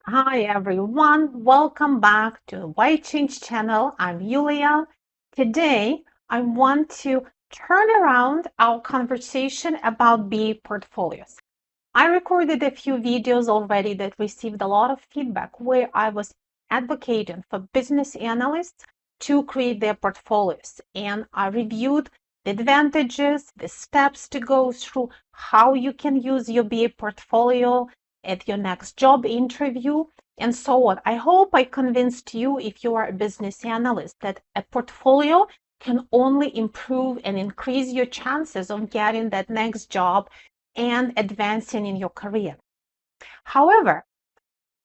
Hi everyone, welcome back to the Why Change channel. I'm Yulia. Today I want to turn around our conversation about BA portfolios. I recorded a few videos already that received a lot of feedback where I was advocating for business analysts to create their portfolios, and I reviewed the advantages, the steps to go through, how you can use your BA portfolio at your next job interview, and so on. I hope I convinced you, if you are a business analyst, that a portfolio can only improve and increase your chances of getting that next job and advancing in your career. However,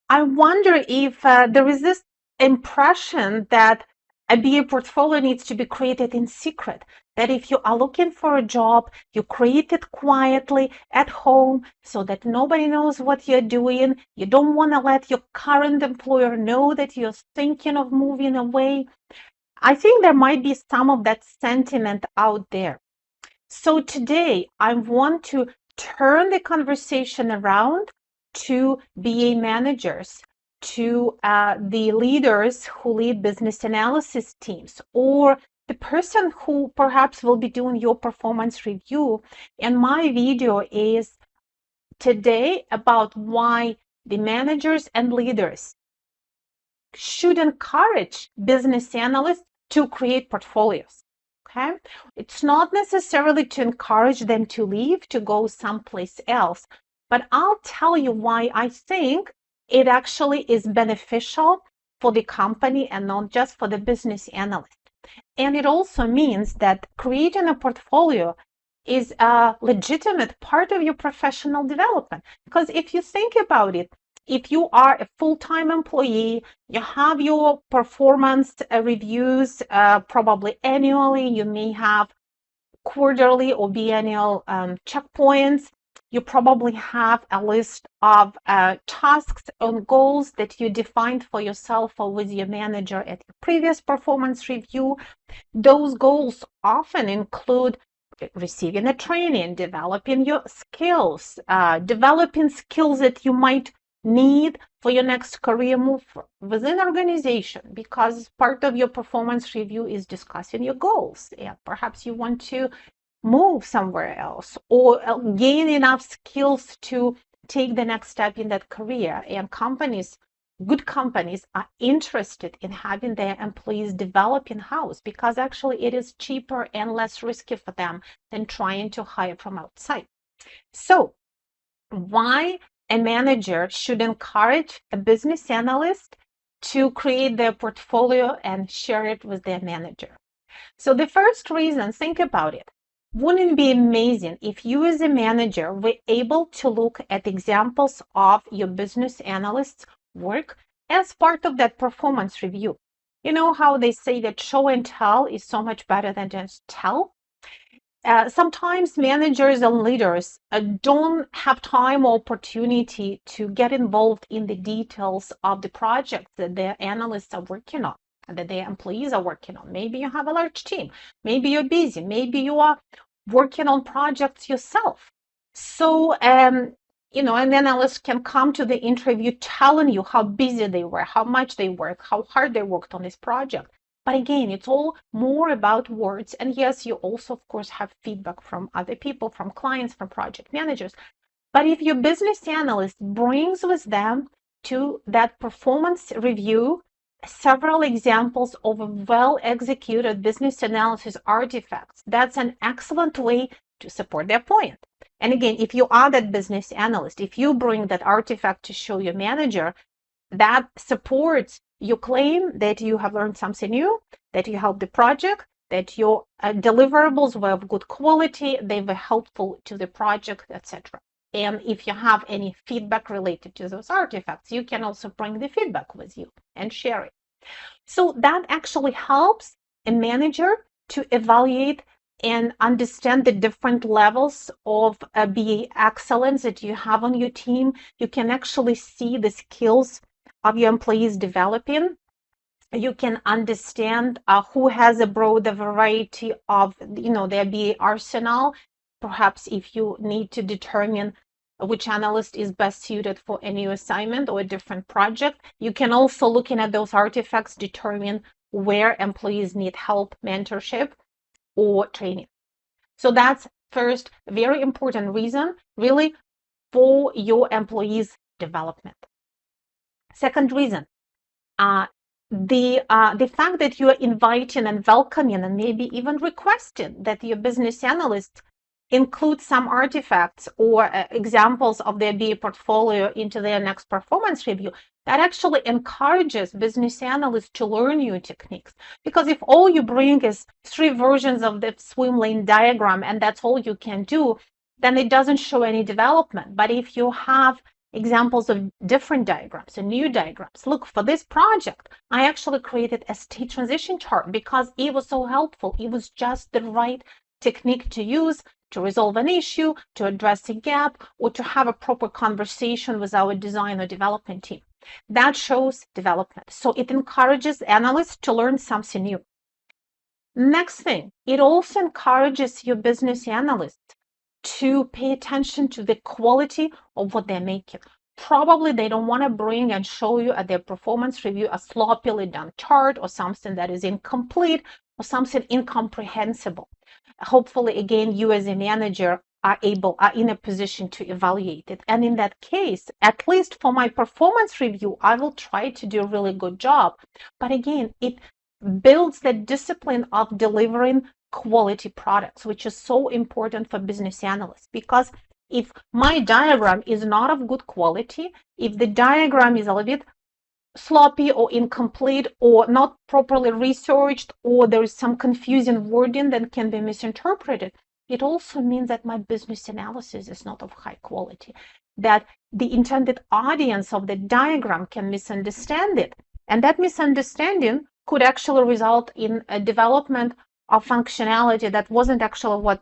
I wonder if there is this impression that a BA portfolio needs to be created in secret. That if you are looking for a job, you create it quietly at home so that nobody knows what you're doing. You don't want to let your current employer know that you're thinking of moving away. I think there might be some of that sentiment out there. So today I want to turn the conversation around to BA managers, to the leaders who lead business analysis teams, or the person who perhaps will be doing your performance review. And my video is today about why the managers and leaders should encourage business analysts to create portfolios. Okay, it's not necessarily to encourage them to leave, to go someplace else, but I'll tell you why I think it actually is beneficial for the company and not just for the business analyst. And it also means that creating a portfolio is a legitimate part of your professional development. Because if you think about it, if you are a full-time employee, you have your performance reviews probably annually, you may have quarterly or biennial checkpoints. You probably have a list of tasks and goals that you defined for yourself or with your manager at your previous performance review. Those goals often include receiving a training, developing your skills, developing skills that you might need for your next career move within organization, because part of your performance review is discussing your goals, and perhaps you want to move somewhere else or gain enough skills to take the next step in that career. And good companies are interested in having their employees develop in-house because actually it is cheaper and less risky for them than trying to hire from outside. So why a manager should encourage a business analyst to create their portfolio and share it with their manager? So the first reason, think about it. Wouldn't it be amazing if you as a manager were able to look at examples of your business analyst's work as part of that performance review? You know how they say that show and tell is so much better than just tell? Sometimes managers and leaders don't have time or opportunity to get involved in the details of the projects that their analysts are working on, that their employees are working on. Maybe you have a large team. Maybe you're busy. Maybe you are working on projects yourself. So, an analyst can come to the interview telling you how busy they were, how much they worked, how hard they worked on this project. But again, it's all more about words. And yes, you also, of course, have feedback from other people, from clients, from project managers. But if your business analyst brings with them to that performance review several examples of well-executed business analysis artifacts, that's an excellent way to support their point. And again, if you are that business analyst, if you bring that artifact to show your manager, that supports your claim that you have learned something new, that you helped the project, that your deliverables were of good quality, they were helpful to the project, etc. And if you have any feedback related to those artifacts, you can also bring the feedback with you and share it. So that actually helps a manager to evaluate and understand the different levels of BA excellence that you have on your team. You can actually see the skills of your employees developing. You can understand who has a broader variety of, their BA arsenal. Perhaps if you need to determine which analyst is best suited for a new assignment or a different project. You can also, looking at those artifacts, determine where employees need help, mentorship, or training. So that's first very important reason, really, for your employees' development. Second reason, the fact that you are inviting and welcoming and maybe even requesting that your business analyst include some artifacts or examples of their BA portfolio into their next performance review, that actually encourages business analysts to learn new techniques. Because if all you bring is 3 versions of the swim lane diagram and that's all you can do, then it doesn't show any development. But if you have examples of different diagrams and new diagrams. Look, for this project, I actually created a state transition chart because it was so helpful. It was just the right technique to use to resolve an issue, to address a gap, or to have a proper conversation with our design or development team. That shows development. So it encourages analysts to learn something new. Next thing, it also encourages your business analysts to pay attention to the quality of what they're making. Probably they don't want to bring and show you at their performance review a sloppily done chart or something that is incomplete or something incomprehensible. Hopefully, again, you as a manager are in a position to evaluate it. And in that case, at least for my performance review, I will try to do a really good job. But again, it builds the discipline of delivering quality products, which is so important for business analysts. Because if my diagram is not of good quality, if the diagram is a little bit sloppy or incomplete or not properly researched, or there is some confusing wording that can be misinterpreted, it also means that my business analysis is not of high quality, that the intended audience of the diagram can misunderstand it. And that misunderstanding could actually result in a development of functionality that wasn't actually what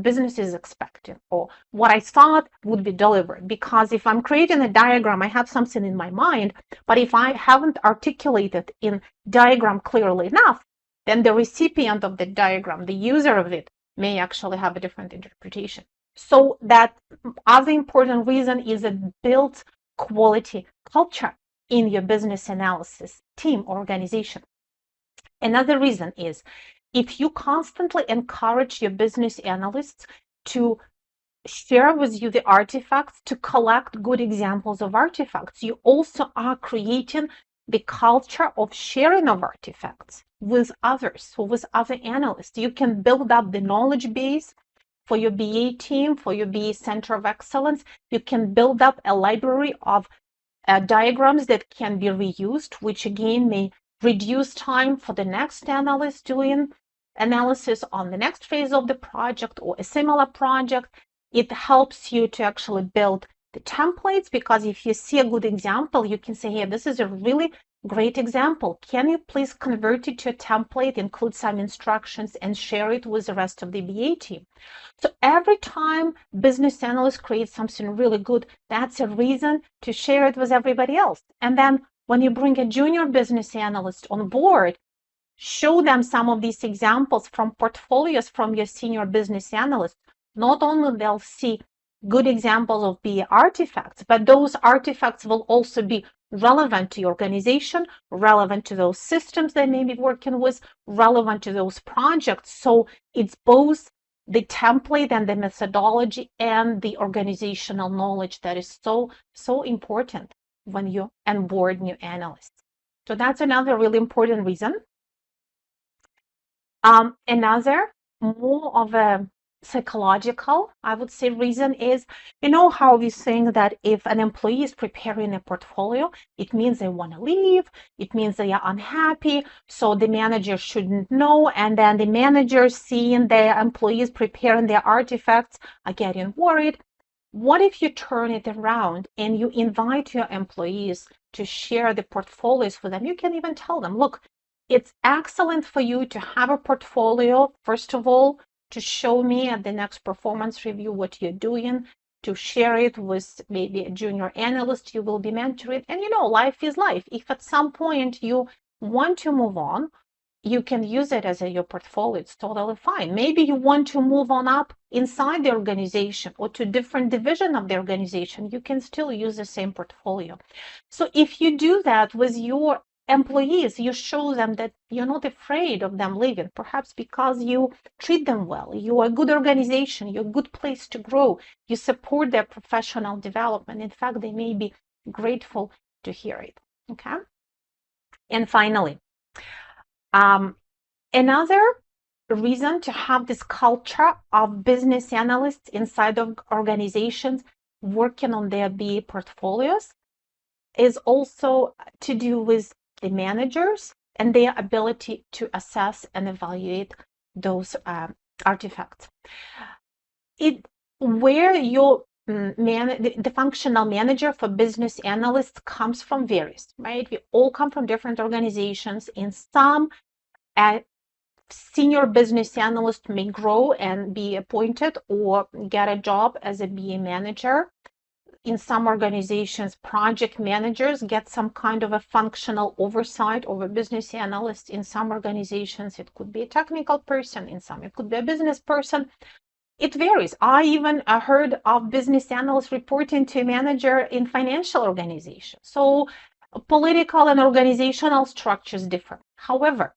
business is expecting or what I thought would be delivered. Because if I'm creating a diagram, I have something in my mind, but if I haven't articulated in diagram clearly enough, then the recipient of the diagram, the user of it, may actually have a different interpretation. So that other important reason is it builds quality culture in your business analysis team or organization. Another reason is if you constantly encourage your business analysts to share with you the artifacts, to collect good examples of artifacts, you also are creating the culture of sharing of artifacts with others, so with other analysts. You can build up the knowledge base for your BA team, for your BA Center of Excellence. You can build up a library of diagrams that can be reused, which again may reduce time for the next analyst doing analysis on the next phase of the project or a similar project. It helps you to actually build the templates, because if you see a good example, you can say, hey, this is a really great example. Can you please convert it to a template, include some instructions, and share it with the rest of the BA team? So every time business analyst creates something really good, that's a reason to share it with everybody else. And then when you bring a junior business analyst on board, show them some of these examples from portfolios from your senior business analyst. Not only they'll see good examples of BA artifacts, but those artifacts will also be relevant to your organization, relevant to those systems they may be working with, relevant to those projects. So it's both the template and the methodology and the organizational knowledge that is so important when you onboard new analysts. So that's another really important reason. Another more of a psychological, I would say, reason is, you know how we think that if an employee is preparing a portfolio, it means they want to leave, it means they are unhappy, so the manager shouldn't know, and then the managers seeing their employees preparing their artifacts are getting worried. What if you turn it around and you invite your employees to share the portfolios with them? You can even tell them, look, it's excellent for you to have a portfolio, first of all, to show me at the next performance review what you're doing, to share it with maybe a junior analyst you will be mentoring. And you know, life is life. If at some point you want to move on, you can use it as your portfolio. It's totally fine. Maybe you want to move on up inside the organization or to different division of the organization. You can still use the same portfolio. So if you do that with your employees, you show them that you're not afraid of them leaving, perhaps because you treat them well, you are a good organization, you're a good place to grow, you support their professional development. In fact, they may be grateful to hear it. Okay. And finally, another reason to have this culture of business analysts inside of organizations working on their BA portfolios is also to do with the managers and their ability to assess and evaluate those artifacts. Where your the functional manager for business analysts comes from varies, right? We all come from different organizations. In some, senior business analyst may grow and be appointed or get a job as a BA manager. In some organizations, project managers get some kind of a functional oversight over business analysts. In some organizations, it could be a technical person. In some, it could be a business person. It varies. I even heard of business analysts reporting to a manager in financial organizations. So political and organizational structures differ. However,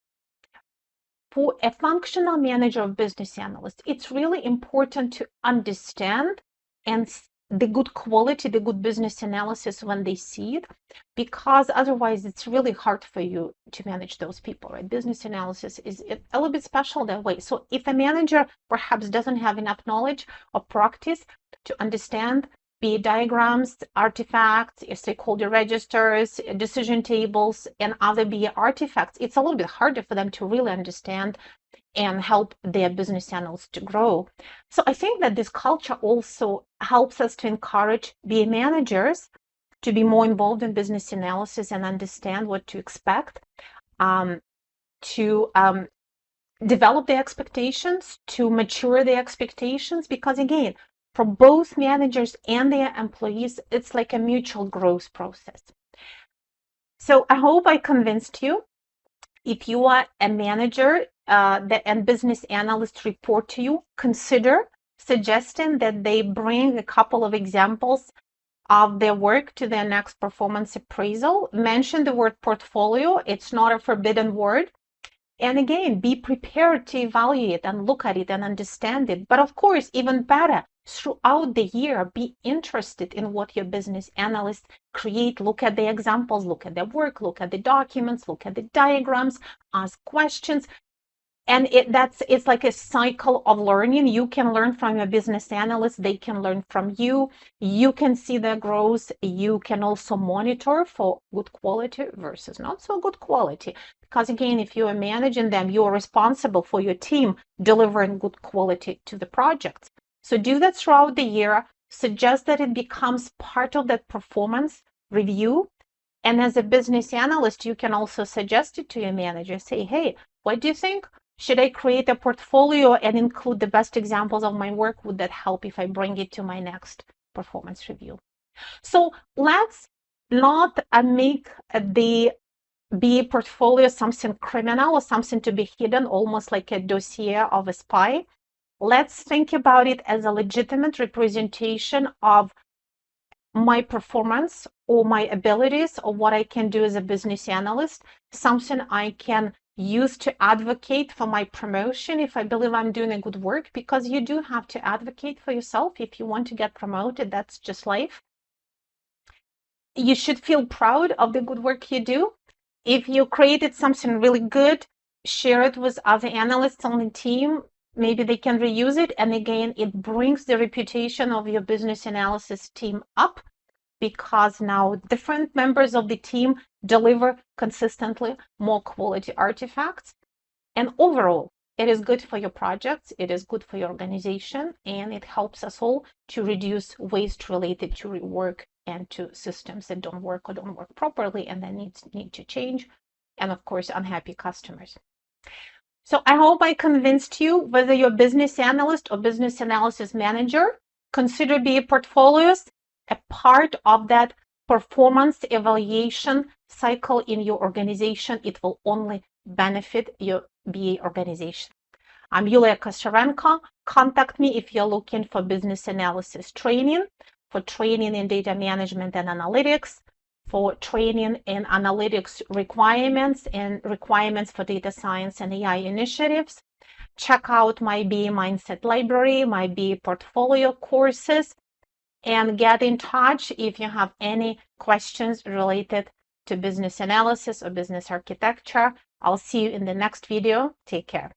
for a functional manager of business analysts, it's really important to understand and the good quality, the good business analysis when they see it, because otherwise it's really hard for you to manage those people, right? Business analysis is a little bit special that way. So if a manager perhaps doesn't have enough knowledge or practice to understand BA diagrams, artifacts, stakeholder registers, decision tables, and other BA artifacts, it's a little bit harder for them to really understand and help their business analysts to grow. So I think that this culture also helps us to encourage BA managers to be more involved in business analysis and understand what to expect, to develop their expectations, to mature their expectations, because again, for both managers and their employees, it's like a mutual growth process. So I hope I convinced you. If you are a manager and business analysts report to you, consider suggesting that they bring a couple of examples of their work to their next performance appraisal. Mention the word portfolio. It's not a forbidden word. And again, be prepared to evaluate and look at it and understand it. But of course, even better, throughout the year, be interested in what your business analysts create. Look at the examples, look at their work, look at the documents, look at the diagrams, ask questions. And it's like a cycle of learning. You can learn from your business analyst, they can learn from you. You can see their growth. You can also monitor for good quality versus not so good quality. Because again, if you are managing them, you are responsible for your team delivering good quality to the projects. So do that throughout the year. Suggest that it becomes part of that performance review. And as a business analyst, you can also suggest it to your manager. Say, hey, what do you think? Should I create a portfolio and include the best examples of my work? Would that help if I bring it to my next performance review? So let's not make the BA portfolio something criminal or something to be hidden, almost like a dossier of a spy. Let's think about it as a legitimate representation of my performance or my abilities or what I can do as a business analyst, something I can use to advocate for my promotion if I believe I'm doing a good work, because you do have to advocate for yourself if you want to get promoted. That's just life. You should feel proud of the good work you do. If you created something really good, share it with other analysts on the team. Maybe they can reuse it. And again, it brings the reputation of your business analysis team up, because now different members of the team deliver consistently more quality artifacts. And overall, it is good for your projects, it is good for your organization, and it helps us all to reduce waste related to rework and to systems that don't work or don't work properly and then need to change. And of course, unhappy customers. So I hope I convinced you, whether you're a business analyst or business analysis manager, consider BA portfolios a part of that performance evaluation cycle in your organization. It will only benefit your BA organization. I'm Yulia Kosarenko. Contact me if you're looking for business analysis training, for training in data management and analytics, for training in analytics requirements and requirements for data science and AI initiatives. Check out my BA Mindset Library, my BA portfolio courses, and get in touch if you have any questions related to business analysis or business architecture. I'll see you in the next video. Take care.